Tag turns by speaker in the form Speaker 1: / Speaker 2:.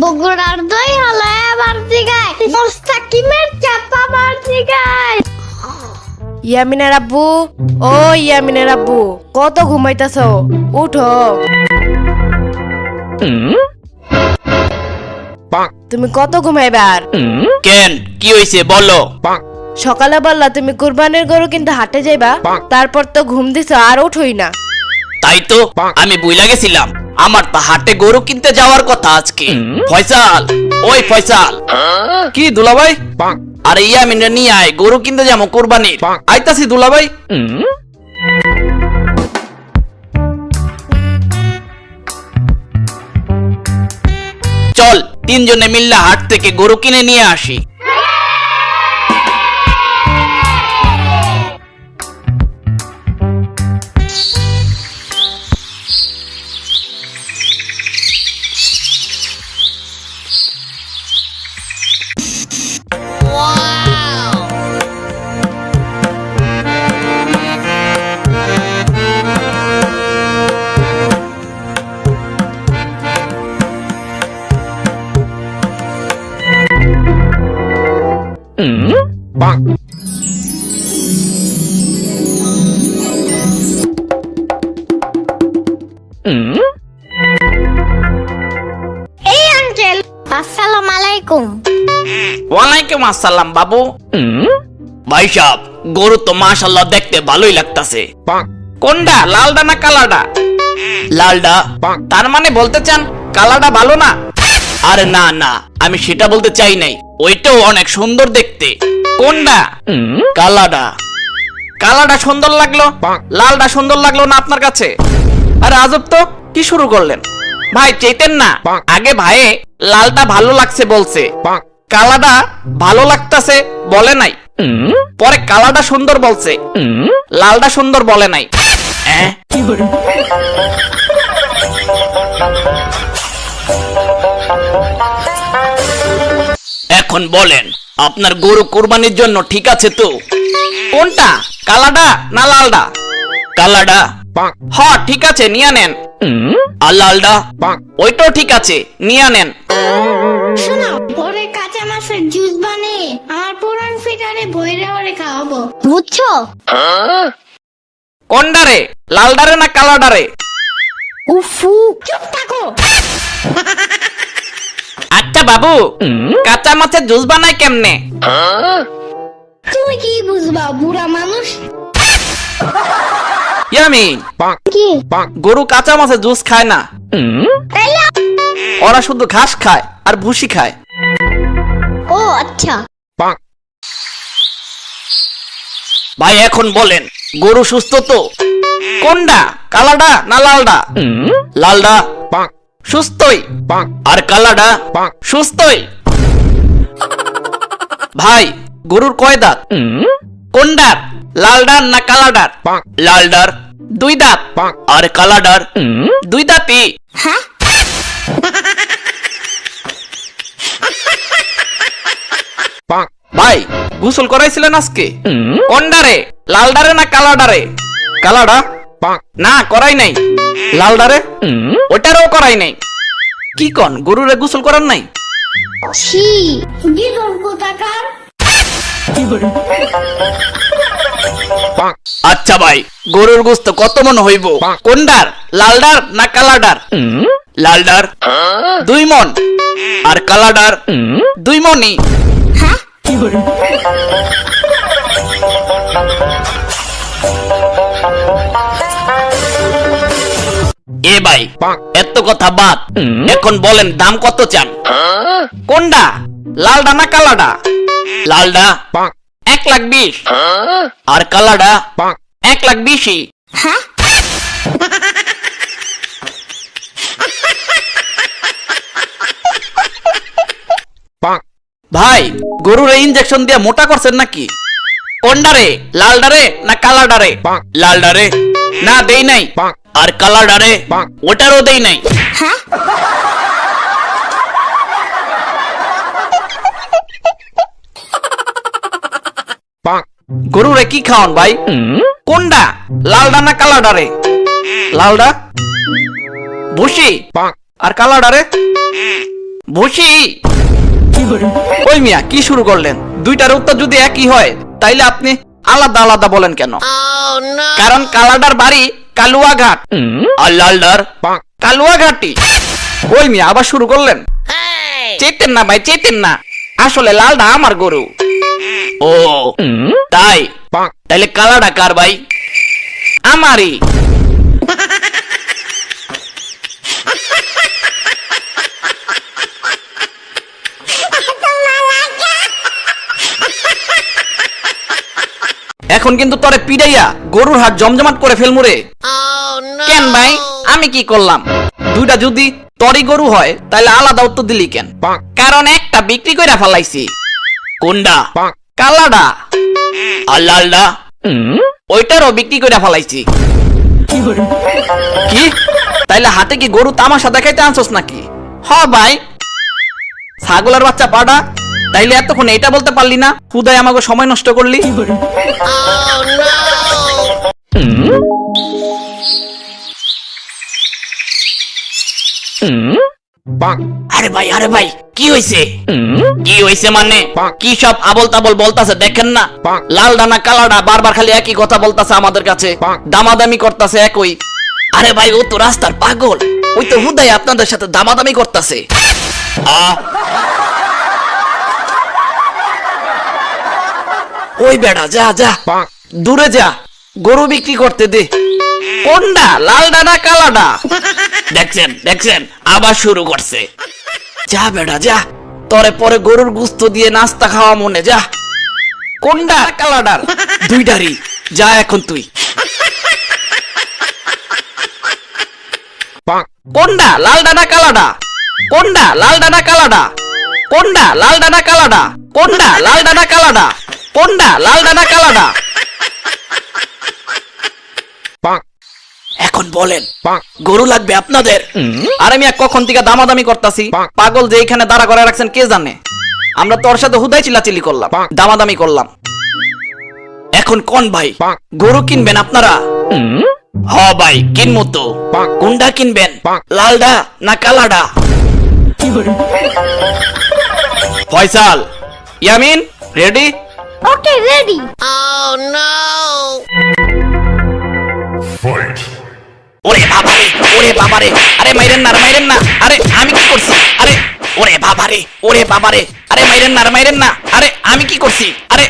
Speaker 1: বগুড়ার দই হলো এবার জিগায় মোস্তাকিমের চাপা বার জিগায়।
Speaker 2: ইয়ামিনের আব্বু, ও ইয়ামিনের আব্বু, কত ঘুমাইতেছো? উঠো। তুমি কত ঘুমাইবার?
Speaker 3: কেন কি হইছে বলো?
Speaker 2: সকালে বললা তুমি কুরবানির গরু কিন্তু হাটে যাইবা, তারপর তো ঘুম দিছো আর উঠোই না।
Speaker 3: তাই তো আমি বুইলা গেছিলাম, আমার তো হাটে গরু কিনতে যাওয়ার কথা আজকে। ফয়সাল, ওই ফয়সাল। কি দুলাভাই? আরে ইয়ামিনে নিয়ে আয়, গরু কিনতে যাবো কুরবানির। আইতাছি দুলাভাই। চল তিনজনে মিল্লা হাট থেকে গরু কিনে নিয়ে আসি।
Speaker 1: এই আঙ্কেল, আসসালামু আলাইকুম।
Speaker 3: ওয়ালাইকুম আসসালাম বাবু। ভাই সাহেব, গরু তো মাশাআল্লাহ দেখতে ভালোই লাগতাছে। কোনটা, লালডা না কালাডা? লালডা। তার মানে বলতে চান কালাডা ভালো না? আরে না না, আমি সেটা বলতে চাই নাই, ওইটাও অনেক সুন্দর দেখতে। কোনটা? কালাডা। কালাডা সুন্দর লাগলো, লালডা সুন্দর লাগলো না আপনার কাছে? আরে আজব তো, কি শুরু করলেন ভাই? চেতেন না, আগে ভাইয়ে লালটা ভালো লাগছে বলছে, কালাডা ভালো লাগতাছে বলে নাই, পরে কালাডা সুন্দর বলছে, লালডা সুন্দর বলে নাই। এখন বলেন, আপনার গরু কুরবানির জন্য ঠিক আছে তো? কোনটা, কালাডা না লালডা? কালাডা। হ ঠিক আছে, নিয়ে নেন। আর লালডা? ওইটাও ঠিক আছে, নিয়ে নেন।
Speaker 1: শোনো, পরে কাঁচা মাছের জুস বানিয়ে আমার পুরান ফিটারে বইরে ওরে খাওয়াবো, বুঝছো?
Speaker 3: কোনডারে, লালডারে না কালাডারে?
Speaker 1: উফু, চুপ থাকো।
Speaker 3: আচ্ছা বাবু, কাঁচা মাছের জুস বানায় কেমনে?
Speaker 1: তুমি কি বুঝবা বুড়া মানুষ?
Speaker 3: ইয়ামিন,
Speaker 1: কি?
Speaker 3: গরু কাঁচা মাছের জুস খায় না,
Speaker 1: তাইলে?
Speaker 3: ওরা শুধু ঘাস খায় আর ভুসি খায়।
Speaker 1: ও আচ্ছা।
Speaker 3: ভাই এখন বলেন, গরু সুস্থ তো? কোনটা, কালাডা না লালডা? লালডা সুস্থই, আর কালাডা সুস্থই। ভাই গরুর কয় দাঁত? কোনডার, লালডার না কালাডার? লালডার 2 দাঁত, আর কালাডার 2 দাঁতই।
Speaker 1: হ্যাঁ?
Speaker 3: ভাই গোসল করাইছিলেন আজকে? কোনডারে, লালডারে না কালাডারে? কালাডা। না করাই নাই। লালডারে? ওটারও করাই নাই। কি কন, গরুরে গোসল করার নাই?
Speaker 1: ছি, গিদর কোথাকার।
Speaker 3: আচ্ছা ভাই, গরুর গোস্ত কত মন হইব? কোনডার, লালডার না কালাডার? লালডার 2 মন, আর কালাডার 2 মনই।
Speaker 1: হ্যাঁ?
Speaker 3: এ ভাই, এত কথা বাদ, এখন বলেন দাম কত চান? কোনডা, লালডা না কালাডা? লালডা 1,20,000, আর কালাডা 1,20,000।
Speaker 1: হ্যাঁ?
Speaker 3: ভাই গরুরে ইনজেকশন দিয়ে মোটা করছেন নাকি? কোনডারে, লালডারে না কালাডারে? লালডারে। না দেই নাই। আর কালাডারে? ওটারও দেই নাই।
Speaker 1: হ্যাঁ?
Speaker 3: গরুরে কি খাওয়ান ভাই? কোনডা, লালডা না কালাডারে? লালডা। ভুসি। আর কালাডারে? ভুসি। ওই মিয়া কি শুরু করলেন? দুইটার উত্তর যদি একই হয় তাইলে আপনি আলাদা আলাদা বলেন কেন? কারণ কালাডার বাড়ি কালুয়াঘাট আর লালডার কালুয়াঘাটি। ওই মিয়া আবার শুরু করলেন? চেতেন না ভাই, চেতেন না, আসলে লালডা আমার গরু। ও তাই? তাইলে কালাডা কার ভাই? আমারই। এখন কিন্তু তোরে পিড়াইয়া গরুর হাট জমজমাট করে ফেলমু রে। কেন ভাই, আমি কি করলাম? দুইটা যদি তরি গরু হয় তাহলে আলাদা উত্তর দিলি কেন? কারণ একটা বিক্রি কইরা ফেলাইছি। কোনডা? কালাডা। আর লালডা ওইটারও বিক্রি কইরা ফেলাইছি। কি? তাইলে হাতে কি গরু তামাশা দেখাইতে আনছস নাকি? হ ভাই। ছাগলের বাচ্চা পাডা, তাইলে এতক্ষণ এটা বলতে পারলি না? হুদায় আমাকে সময় নষ্ট করলি। আরে ভাই, আরে ভাই, কি হইছে? কি হইছে মানে? কি সব আবল তাবল বলতাছে দেখেন না? লাল ডানা কালাডা বারবার খালি একই কথা বলতাছে আমাদের কাছে, দামাদামি করতাছে একই। আরে ভাই, ও তো রাস্তার পাগল, ওই তো হুদাই আপনাদের সাথে দামাদামি করতাছে। ওই বেড়া, যা যা দূরে যা, গরু বিক্রি করতে দে। কোনটা? লাল ডানা কালাডা? দেখছেন দেখছেন, আবার শুরু করছে। যা বেড়া যা, তরে পরে গরুর গুস্ত দিয়ে নাস্তা খাওয়া মনে। যা। কোনটা? কালাডার দুইটারই। যা এখন তুই। কোনটা? লাল ডানা কালাডা? কোনটা? লাল ডানা কালাডা? কোনটা? লাল ডানা কালাডা? কোনটা? লাল ডানা কালাডা? কোনটা? লাল ডানা কালাডা? এখন বলেন, গরু লাগবে আপনাদের? আর আমি কখন থেকে দামাদামি করতাছি, পাগল যে এখানে দাঁড়া করে রাখছেন কে জানে। আমরা তোর সাথে হুদাই চিল্লাচিল্লি করলাম, দামাদামি করলাম। এখন কোন ভাই, গরু কিনবেন আপনারা? হ ভাই, কিনবো তো। কোনটা কিনবেন? লালডা না কালাডা? ফয়সাল, ইয়ামিন, রেডি?
Speaker 1: ওকে, রেডি।
Speaker 3: ওরে বাবারে, ওরে বাবারে, আরে মাইরেন না, মাইরেন না। আরে আমি কি করছি? আরে ওরে বাবারে, ওরে বাবারে, আরে মাইরেন না, মাইরেন না। আরে আমি কি করছি? আরে